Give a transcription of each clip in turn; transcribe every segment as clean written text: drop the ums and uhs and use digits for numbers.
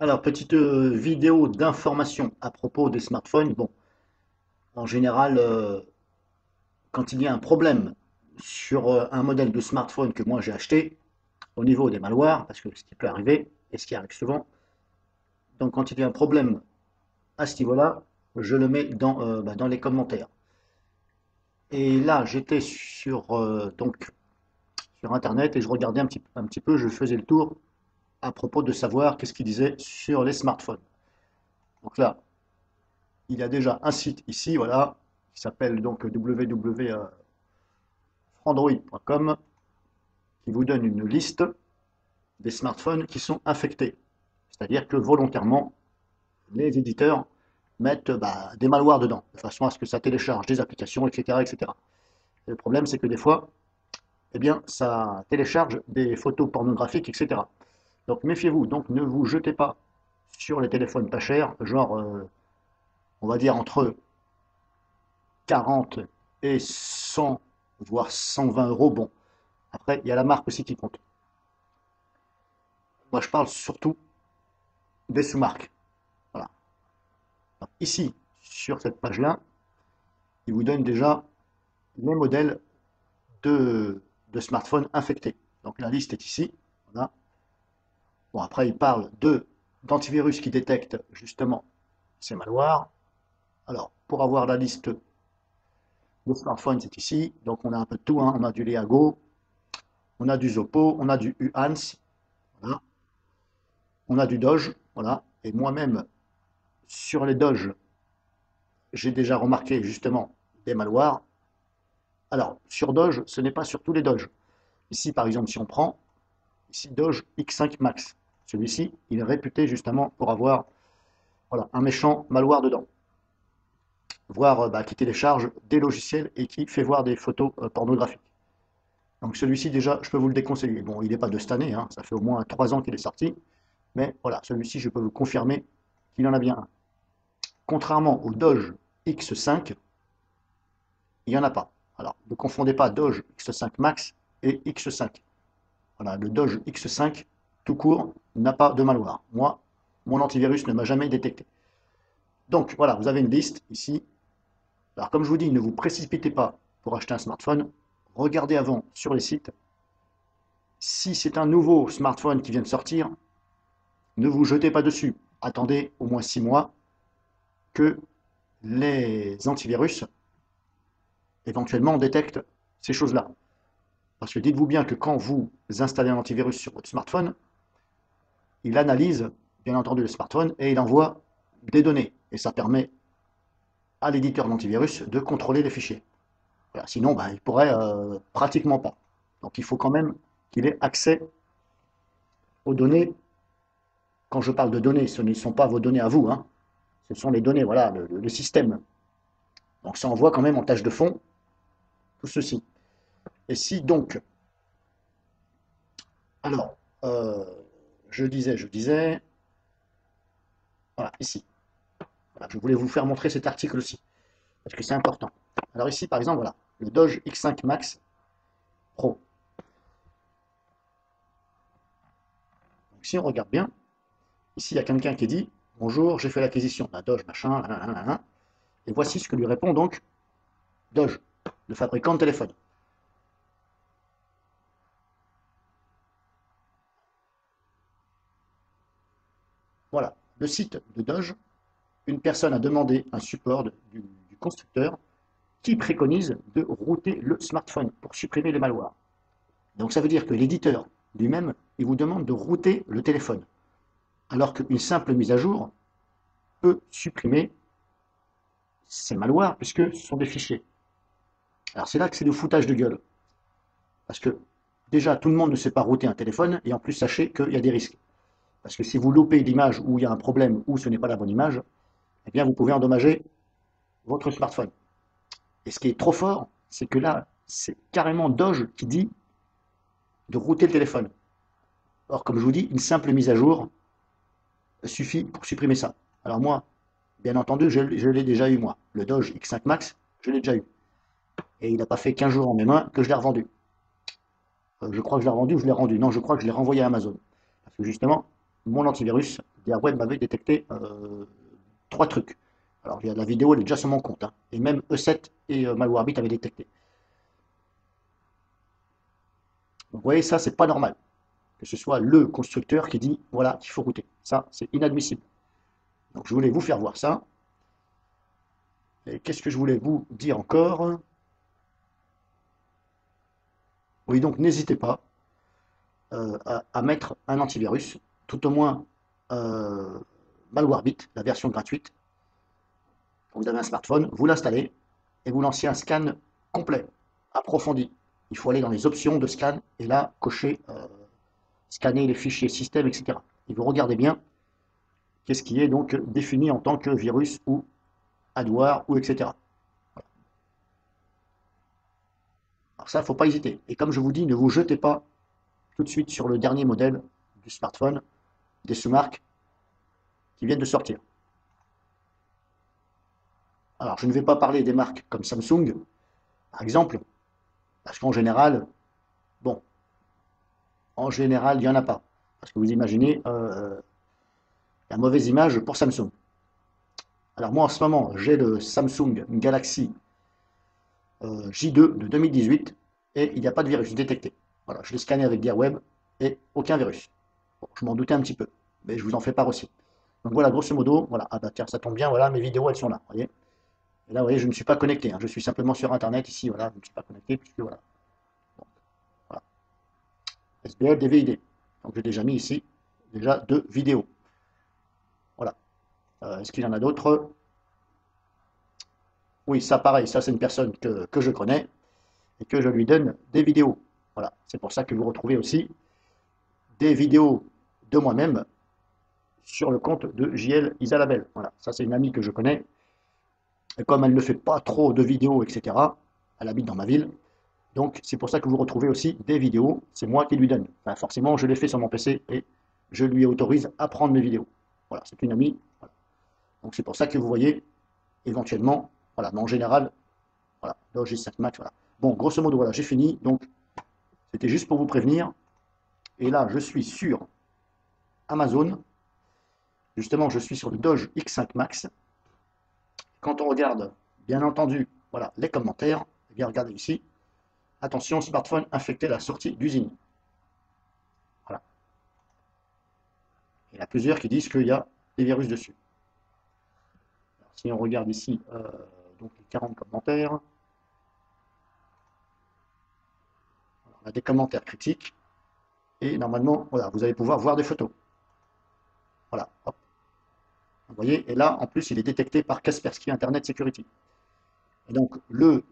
Alors, petite vidéo d'information à propos des smartphones. Bon, en général, quand il y a un problème sur un modèle de smartphone que moi j'ai acheté, au niveau des malwares, parce que ce qui peut arriver, et ce qui arrive souvent, donc quand il y a un problème à ce niveau-là, je le mets dans les commentaires. Et là, j'étais sur Internet et je regardais un petit peu, je faisais le tour à propos de savoir qu'est-ce qu'il disait sur les smartphones. Donc là, il y a déjà un site ici, voilà, qui s'appelle donc www.frandroid.com, qui vous donne une liste des smartphones qui sont infectés. C'est-à-dire que volontairement, les éditeurs mettent des malwares dedans, de façon à ce que ça télécharge des applications, etc. etc. Et le problème, c'est que des fois, eh bien, ça télécharge des photos pornographiques, etc. Donc méfiez-vous, donc ne vous jetez pas sur les téléphones pas chers, genre, on va dire entre 40 et 100, voire 120 euros. Bon, après, il y a la marque aussi qui compte. Moi, je parle surtout des sous-marques. Voilà. Donc, ici, sur cette page-là, il vous donne déjà les modèles de smartphones infectés. Donc, la liste est ici. Voilà. Bon, après, il parle d'antivirus qui détectent justement ces malwares. Alors, pour avoir la liste des smartphones, c'est ici. Donc, on a un peu de tout, hein. On a du Leago, on a du Zoppo, on a du Uhans, voilà. On a du Doge, voilà. Et moi-même, sur les Doge, j'ai déjà remarqué justement des malwares. Alors, sur Doge, ce n'est pas sur tous les Doge. Ici, par exemple, si on prend, ici, Doge X5 Max. Celui-ci, il est réputé justement pour avoir voilà, un méchant malware dedans. Voire qui télécharge des logiciels et qui fait voir des photos pornographiques. Donc celui-ci, déjà, je peux vous le déconseiller. Bon, il n'est pas de cette année, hein, ça fait au moins 3 ans qu'il est sorti. Mais voilà, celui-ci, je peux vous confirmer qu'il en a bien un. Contrairement au Doge X5, il n'y en a pas. Alors, ne confondez pas Doge X5 Max et X5. Voilà, le Doge X5, tout court, n'a pas de malware. Moi, mon antivirus ne m'a jamais détecté. Donc, voilà, vous avez une liste ici. Alors, comme je vous dis, ne vous précipitez pas pour acheter un smartphone. Regardez avant sur les sites. Si c'est un nouveau smartphone qui vient de sortir, ne vous jetez pas dessus. Attendez au moins 6 mois que les antivirus éventuellement détectent ces choses-là. Parce que dites-vous bien que quand vous installez un antivirus sur votre smartphone, il analyse bien entendu le smartphone et il envoie des données. Et ça permet à l'éditeur d'antivirus de contrôler les fichiers. Voilà, sinon, il pourrait pratiquement pas. Donc il faut quand même qu'il ait accès aux données. Quand je parle de données, ce ne sont pas vos données à vous, hein. Ce sont les données, voilà, le système. Donc ça envoie quand même en tâche de fond tout ceci. Et si donc, alors, euh, je disais, voilà, ici. Voilà, je voulais vous faire montrer cet article aussi, parce que c'est important. Alors ici, par exemple, voilà, le Doge X5 Max Pro. Donc si on regarde bien, ici, il y a quelqu'un qui dit, bonjour, j'ai fait l'acquisition d'un Doge, machin, nanana, et voici ce que lui répond donc Doge, le fabricant de téléphone. Voilà, le site de Doge, une personne a demandé un support du constructeur qui préconise de router le smartphone pour supprimer les malwares. Donc ça veut dire que l'éditeur lui-même, il vous demande de router le téléphone, alors qu'une simple mise à jour peut supprimer ces malwares puisque ce sont des fichiers. Alors c'est là que c'est du foutage de gueule, parce que déjà tout le monde ne sait pas router un téléphone, et en plus sachez qu'il y a des risques. Parce que si vous loupez l'image ou il y a un problème ou ce n'est pas la bonne image, eh bien vous pouvez endommager votre smartphone. Et ce qui est trop fort, c'est que là, c'est carrément Doge qui dit de router le téléphone. Or, comme je vous dis, une simple mise à jour suffit pour supprimer ça. Alors moi, bien entendu, je l'ai déjà eu moi. Le Doge X5 Max, je l'ai déjà eu. Et il n'a pas fait 15 jours en mes mains que je l'ai revendu. Je crois que je l'ai revendu ou je l'ai rendu. Non, je crois que je l'ai renvoyé à Amazon. Parce que justement, mon antivirus, Diaweb m'avait détecté 3 trucs. Alors, il y a la vidéo, elle est déjà sur mon compte, hein. Et même E7 et Malwarebit avaient détecté. Donc, vous voyez, ça, c'est pas normal. Que ce soit le constructeur qui dit, voilà, qu'il faut router. Ça, c'est inadmissible. Donc, je voulais vous faire voir ça. Et qu'est-ce que je voulais vous dire encore? Oui, donc, n'hésitez pas à mettre un antivirus, tout au moins euh, Malwarebit, la version gratuite. Vous avez un smartphone, vous l'installez et vous lancez un scan complet, approfondi. Il faut aller dans les options de scan et là, cocher scanner les fichiers système, etc. Et vous regardez bien qu'est-ce qui est donc défini en tant que virus ou adware ou etc. Alors ça, il ne faut pas hésiter. Et comme je vous dis, ne vous jetez pas tout de suite sur le dernier modèle du smartphone, des sous-marques qui viennent de sortir. Alors, je ne vais pas parler des marques comme Samsung, par exemple, parce qu'en général, bon, en général, il n'y en a pas. Parce que vous imaginez la mauvaise image pour Samsung. Alors moi, en ce moment, j'ai le Samsung Galaxy J2 de 2018 et il n'y a pas de virus détecté. Voilà, je l'ai scanné avec Diaweb et aucun virus. Bon, je m'en doutais un petit peu, mais je vous en fais part aussi. Donc voilà, grosso modo, voilà. Ah bah tiens, ça tombe bien, voilà, mes vidéos, elles sont là, voyez. Et là, vous voyez, je ne suis pas connecté, hein, je suis simplement sur Internet ici, voilà, je ne suis pas connecté, puisque voilà. Donc, voilà. SBL, DVID. Donc j'ai déjà mis ici, déjà 2 vidéos. Voilà. Est-ce qu'il y en a d'autres? Oui, ça pareil, ça c'est une personne que je connais et que je lui donne des vidéos. Voilà, c'est pour ça que vous retrouvez aussi des vidéos de moi-même sur le compte de JL Isalabel. Voilà, ça c'est une amie que je connais. Et comme elle ne fait pas trop de vidéos, etc., elle habite dans ma ville. Donc c'est pour ça que vous retrouvez aussi des vidéos. C'est moi qui lui donne. Enfin, forcément, je les fais sur mon PC et je lui autorise à prendre mes vidéos. Voilà, c'est une amie. Voilà. Donc c'est pour ça que vous voyez éventuellement, voilà, mais en général, voilà, là j'ai 5 matchs, voilà. Bon, grosso modo, voilà, j'ai fini. Donc c'était juste pour vous prévenir. Et là, je suis sur Amazon. Justement, je suis sur le Doge X5 Max. Quand on regarde, bien entendu, voilà, les commentaires, eh bien regardez ici. Attention, smartphone infecté à la sortie d'usine. Voilà. Il y en a plusieurs qui disent qu'il y a des virus dessus. Alors, si on regarde ici, donc les 40 commentaires, on a des commentaires critiques. Et normalement, voilà, vous allez pouvoir voir des photos. Voilà, hop. Vous voyez, et là, en plus, il est détecté par Kaspersky Internet Security. Et donc, le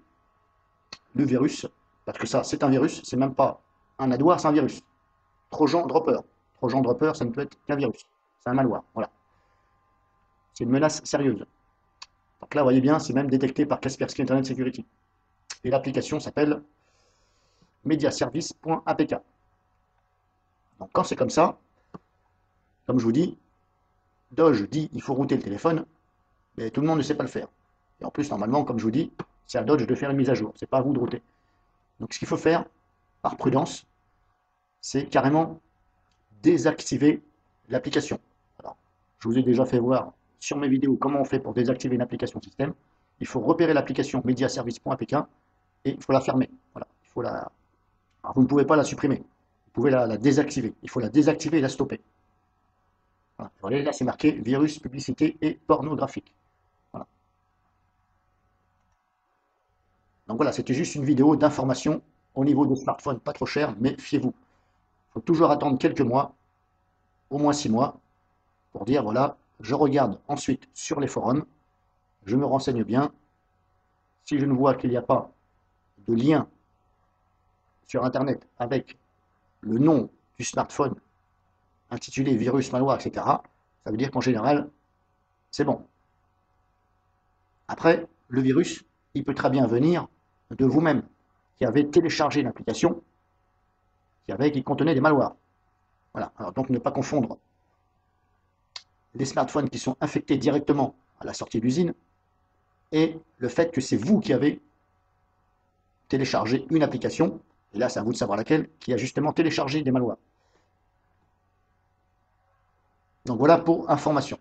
virus, parce que ça, c'est un virus, c'est même pas un adware, c'est un virus. Trojan Dropper. Trojan Dropper, ça ne peut être qu'un virus. C'est un malware, voilà. C'est une menace sérieuse. Donc là, vous voyez bien, c'est même détecté par Kaspersky Internet Security. Et l'application s'appelle mediaservice.apk. Donc quand c'est comme ça, comme je vous dis, Doge dit il faut router le téléphone, mais tout le monde ne sait pas le faire. Et en plus, normalement, comme je vous dis, c'est à Doge de faire une mise à jour, c'est pas à vous de router. Donc ce qu'il faut faire, par prudence, c'est carrément désactiver l'application. Alors, je vous ai déjà fait voir sur mes vidéos comment on fait pour désactiver une application système. Il faut repérer l'application mediaservice.apk et il faut la fermer. Voilà, il faut la... Alors, vous ne pouvez pas la supprimer, vous pouvez la désactiver. Il faut la désactiver et la stopper. Voilà. Voyez, là, c'est marqué virus, publicité et pornographique. Voilà. Donc voilà, c'était juste une vidéo d'information au niveau des smartphones, pas trop cher, mais fiez-vous. Il faut toujours attendre quelques mois, au moins 6 mois, pour dire voilà, je regarde ensuite sur les forums, je me renseigne bien. Si je ne vois qu'il n'y a pas de lien sur Internet avec le nom du smartphone intitulé virus, malware, etc., ça veut dire qu'en général, c'est bon. Après, le virus, il peut très bien venir de vous-même, qui avez téléchargé une application qui contenait des malwares. Voilà. Alors donc ne pas confondre les smartphones qui sont infectés directement à la sortie d'usine et le fait que c'est vous qui avez téléchargé une application, et là c'est à vous de savoir laquelle, qui a justement téléchargé des malwares. Donc voilà pour information.